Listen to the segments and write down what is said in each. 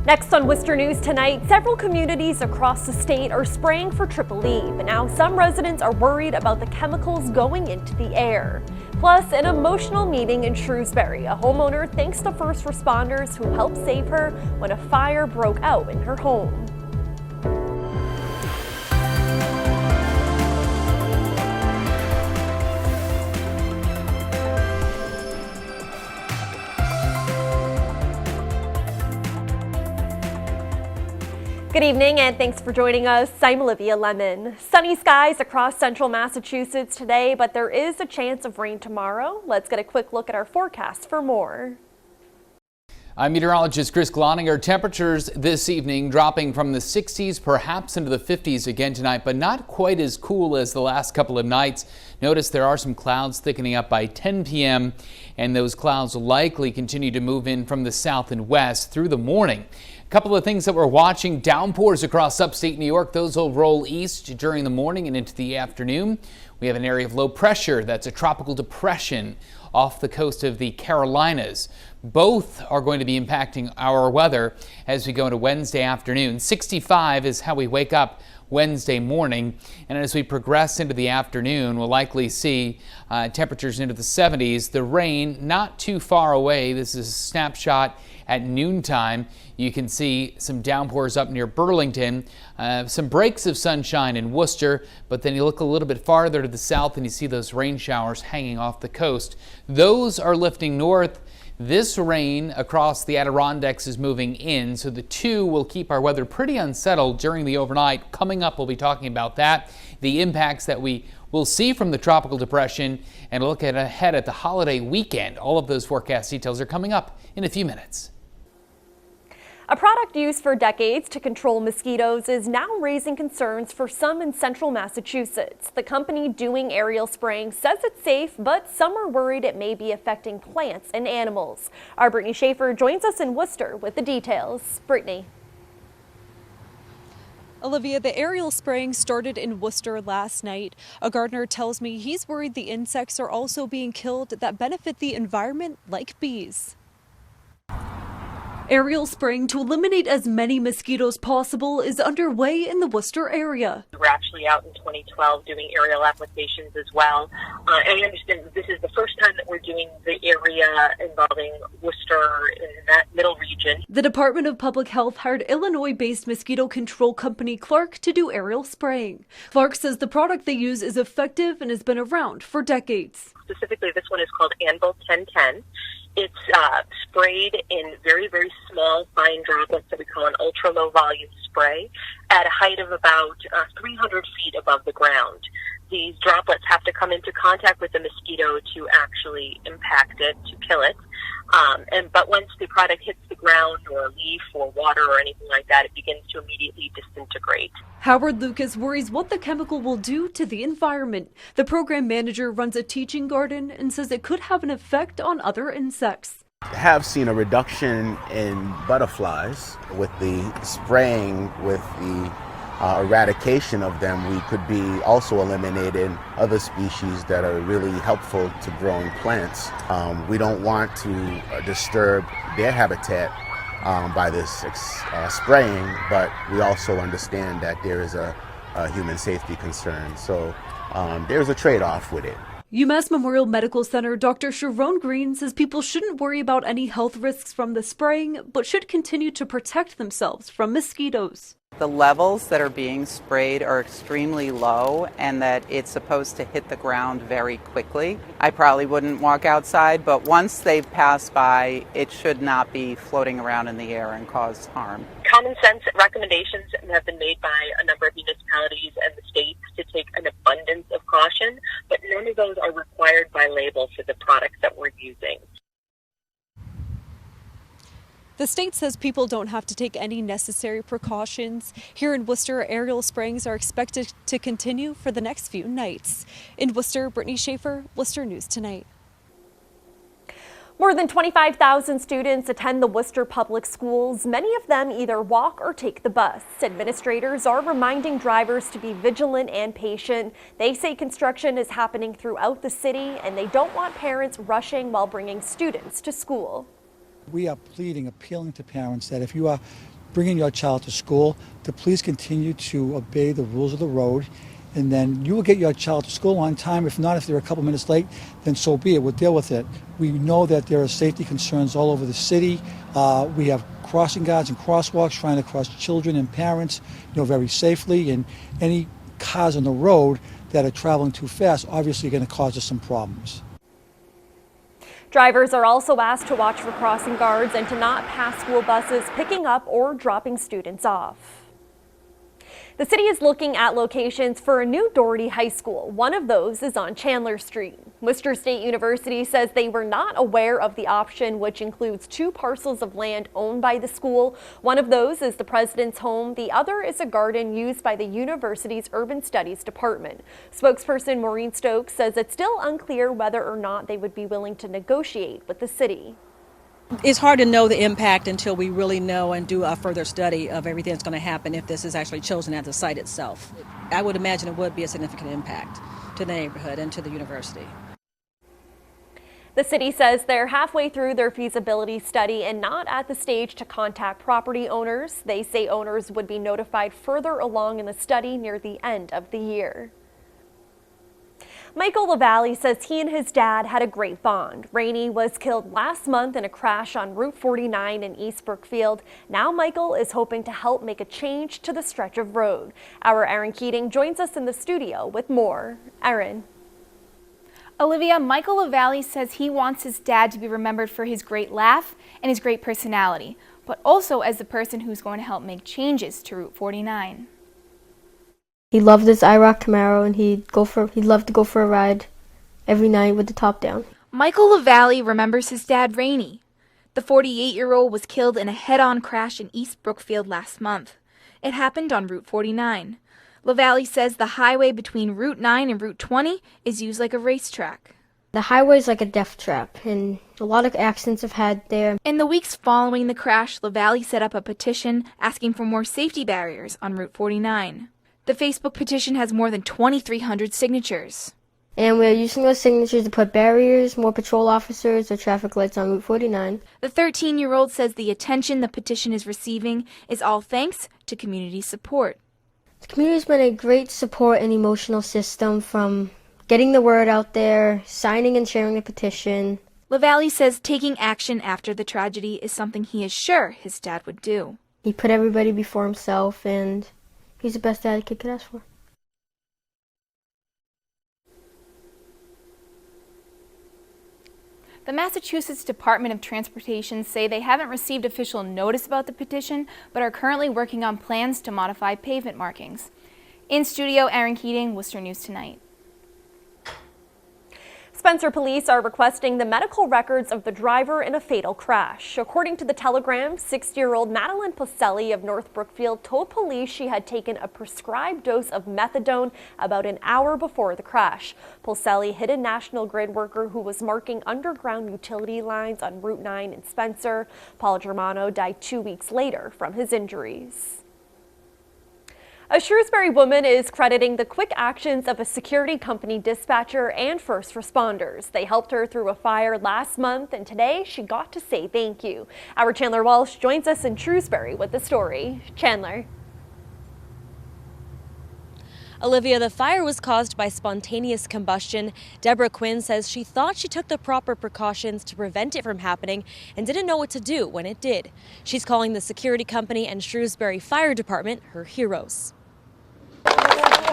Next on Worcester News tonight, several communities across the state are spraying for Triple E, but now some residents are worried about the chemicals going into the air. Plus, an emotional meeting in Shrewsbury. A homeowner thanks the first responders who helped save her when a fire broke out in her home. Good evening and thanks for joining us. I'm Olivia Lemon. Sunny skies across central Massachusetts today, but there is a chance of rain tomorrow. Let's get a quick look at our forecast for more. I'm meteorologist Chris Gloninger. Temperatures this evening dropping from the 60s, perhaps into the 50s again tonight, but not quite as cool as the last couple of nights. Notice there are some clouds thickening up by 10 p.m. and those clouds will likely continue to move in from the south and west through the morning. A couple of things that we're watching: downpours across upstate New York. Those will roll east during the morning and into the afternoon. We have an area of low pressure that's a tropical depression off the coast of the Carolinas. Both are going to be impacting our weather as we go into Wednesday afternoon. 65 is how we wake up Wednesday morning, and as we progress into the afternoon, we'll likely see temperatures into the 70s. The rain not too far away. This is a snapshot at noontime. You can see some downpours up near Burlington, some breaks of sunshine in Worcester, but then you look a little bit farther to the south and you see those rain showers hanging off the coast. Those are lifting north. This rain across the Adirondacks is moving in, so the two will keep our weather pretty unsettled during the overnight. Coming up, we'll be talking about that, the impacts that we will see from the tropical depression, and look ahead at the holiday weekend. All of those forecast details are coming up in a few minutes. A product used for decades to control mosquitoes is now raising concerns for some in central Massachusetts. The company doing aerial spraying says it's safe, but some are worried it may be affecting plants and animals. Our Brittany Schaefer joins us in Worcester with the details. Brittany. Olivia, the aerial spraying started in Worcester last night. A gardener tells me he's worried the insects are also being killed that benefit the environment, like bees. Aerial spraying to eliminate as many mosquitoes possible is underway in the Worcester area. We were actually out in 2012 doing aerial applications as well. And I understand that this is the first time that we're doing the area involving Worcester in that middle region. The Department of Public Health hired Illinois-based mosquito control company Clark to do aerial spraying. Clark says the product they use is effective and has been around for decades. Specifically, this one is called Anvil 1010. It's sprayed in very, very small, fine droplets that we call an ultra-low volume spray at a height of about 300 feet above the ground. These droplets have to come into contact with the mosquito to actually impact it, to kill it. But once the product hits the ground or a leaf or water or anything like that, it begins to immediately disintegrate. Howard Lucas worries what the chemical will do to the environment. The program manager runs a teaching garden and says it could have an effect on other insects. Have seen a reduction in butterflies with the spraying, with the eradication of them. We could be also eliminating other species that are really helpful to growing plants. We don't want to disturb their habitat by this spraying, but we also understand that there is a human safety concern. So there's a trade-off with it. UMass Memorial Medical Center Dr. Sharon Green says people shouldn't worry about any health risks from the spraying, but should continue to protect themselves from mosquitoes. The levels that are being sprayed are extremely low and that it's supposed to hit the ground very quickly. I probably wouldn't walk outside, but once they've passed by, it should not be floating around in the air and cause harm. Common sense recommendations have been made by a number of municipalities and the states to take an abundance of caution, but none of those are required by label for the products that we're using. The state says people don't have to take any necessary precautions. Here in Worcester, aerial sprayings are expected to continue for the next few nights. In Worcester, Brittany Schaefer, Worcester News Tonight. More than 25,000 students attend the Worcester Public Schools. Many of them either walk or take the bus. Administrators are reminding drivers to be vigilant and patient. They say construction is happening throughout the city and they don't want parents rushing while bringing students to school. We are appealing to parents that if you are bringing your child to school to please continue to obey the rules of the road, and then you will get your child to school on time. If not, if they're a couple minutes late, then so be it. We'll deal with it. We know that there are safety concerns all over the city. We have crossing guards and crosswalks trying to cross children and parents, very safely, and any cars on the road that are traveling too fast obviously are going to cause us some problems. Drivers are also asked to watch for crossing guards and to not pass school buses picking up or dropping students off. The city is looking at locations for a new Doherty High School. One of those is on Chandler Street. Worcester State University says they were not aware of the option, which includes 2 parcels of land owned by the school. One of those is the president's home. The other is a garden used by the university's Urban Studies Department. Spokesperson Maureen Stokes says it's still unclear whether or not they would be willing to negotiate with the city. It's hard to know the impact until we really know and do a further study of everything that's going to happen if this is actually chosen at the site itself. I would imagine it would be a significant impact to the neighborhood and to the university. The city says they're halfway through their feasibility study and not at the stage to contact property owners. They say owners would be notified further along in the study near the end of the year. Michael LaValle says he and his dad had a great bond. Rainey was killed last month in a crash on Route 49 in East Brookfield. Now Michael is hoping to help make a change to the stretch of road. Our Erin Keating joins us in the studio with more. Erin. Olivia, Michael LaValle says he wants his dad to be remembered for his great laugh and his great personality, but also as the person who's going to help make changes to Route 49. He loved his IROC Camaro, and he'd love to go for a ride every night with the top down. Michael LaValle remembers his dad, Rainey. The 48-year-old was killed in a head-on crash in East Brookfield last month. It happened on Route 49. LaValle says the highway between Route 9 and Route 20 is used like a racetrack. The highway is like a death trap, and a lot of accidents have had there. In the weeks following the crash, LaValle set up a petition asking for more safety barriers on Route 49. The Facebook petition has more than 2,300 signatures. And we're using those signatures to put barriers, more patrol officers, or traffic lights on Route 49. The 13-year-old says the attention the petition is receiving is all thanks to community support. The community's been a great support and emotional system, from getting the word out there, signing and sharing the petition. LaValle says taking action after the tragedy is something he is sure his dad would do. He put everybody before himself, and he's the best dad a kid could ask for. The Massachusetts Department of Transportation say they haven't received official notice about the petition, but are currently working on plans to modify pavement markings. In studio, Erin Keating, Worcester News Tonight. Spencer police are requesting the medical records of the driver in a fatal crash. According to the Telegram, 60-year-old Madeline Poselli of North Brookfield told police she had taken a prescribed dose of methadone about an hour before the crash. Poselli hit a National Grid worker who was marking underground utility lines on Route 9 in Spencer. Paul Germano died 2 weeks later from his injuries. A Shrewsbury woman is crediting the quick actions of a security company dispatcher and first responders. They helped her through a fire last month, and today she got to say thank you. Our Chandler Walsh joins us in Shrewsbury with the story. Chandler. Olivia, the fire was caused by spontaneous combustion. Deborah Quinn says she thought she took the proper precautions to prevent it from happening and didn't know what to do when it did. She's calling the security company and Shrewsbury Fire Department her heroes.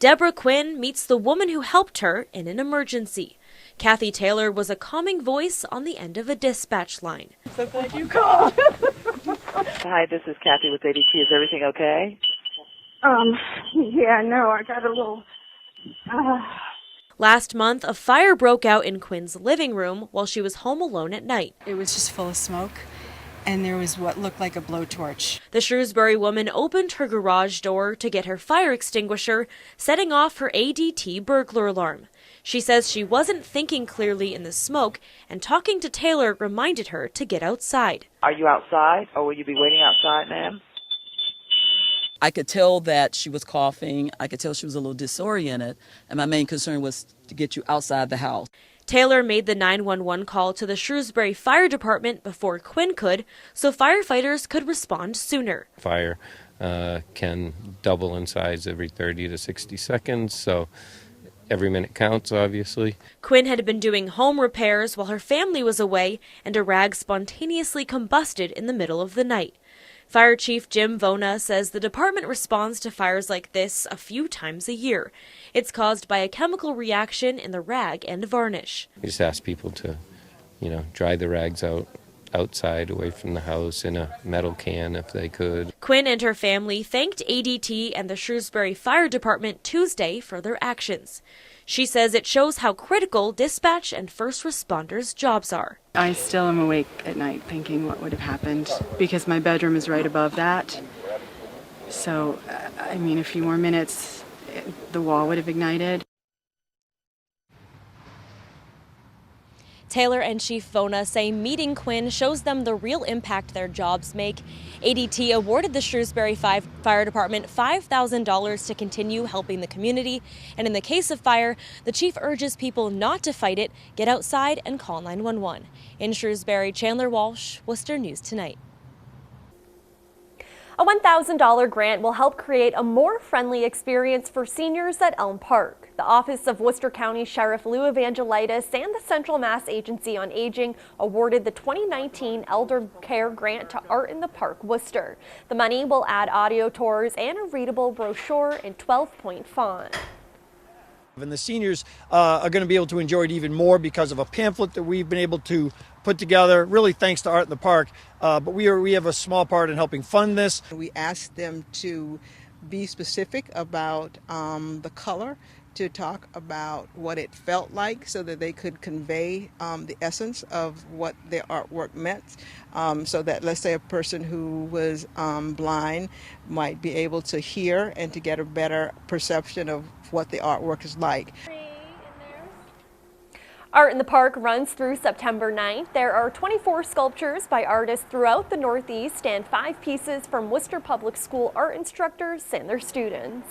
Deborah Quinn meets the woman who helped her in an emergency. Kathy Taylor was a calming voice on the end of a dispatch line. So glad you called. Hi, this is Kathy with ADT. Is everything okay? Yeah, no, I got a little... Last month, a fire broke out in Quinn's living room while she was home alone at night. It was just full of smoke, and there was what looked like a blowtorch. The Shrewsbury woman opened her garage door to get her fire extinguisher, setting off her ADT burglar alarm. She says she wasn't thinking clearly in the smoke, and talking to Taylor reminded her to get outside. Are you outside, or will you be waiting outside, ma'am? I could tell that she was coughing. I could tell she was a little disoriented, and my main concern was to get you outside the house. Taylor made the 911 call to the Shrewsbury Fire Department before Quinn could, so firefighters could respond sooner. Fire can double in size every 30 to 60 seconds, so every minute counts, obviously. Quinn had been doing home repairs while her family was away, and a rag spontaneously combusted in the middle of the night. Fire Chief Jim Vona says the department responds to fires like this a few times a year. It's caused by a chemical reaction in the rag and varnish. We just ask people to, dry the rags outside, away from the house, in a metal can if they could. Quinn and her family thanked ADT and the Shrewsbury Fire Department Tuesday for their actions. She says it shows how critical dispatch and first responders' jobs are. I still am awake at night thinking what would have happened because my bedroom is right above that. So, a few more minutes, the wall would have ignited. Taylor and Chief Vona say meeting Quinn shows them the real impact their jobs make. ADT awarded the Shrewsbury Fire Department $5,000 to continue helping the community. And in the case of fire, the chief urges people not to fight it, get outside and call 911. In Shrewsbury, Chandler Walsh, Worcester News Tonight. A $1,000 grant will help create a more friendly experience for seniors at Elm Park. The Office of Worcester County Sheriff Lou Evangelitis and the Central Mass Agency on Aging awarded the 2019 Elder Care Grant to Art in the Park, Worcester. The money will add audio tours and a readable brochure in 12-point font. And the seniors are going to be able to enjoy it even more because of a pamphlet that we've been able to put together, really thanks to Art in the Park. But we have a small part in helping fund this. We asked them to be specific about the color, to talk about what it felt like so that they could convey the essence of what their artwork meant, so that, let's say, a person who was blind might be able to hear and to get a better perception of what the artwork is like. Art in the Park runs through September 9th. There are 24 sculptures by artists throughout the Northeast and 5 pieces from Worcester Public School art instructors and their students.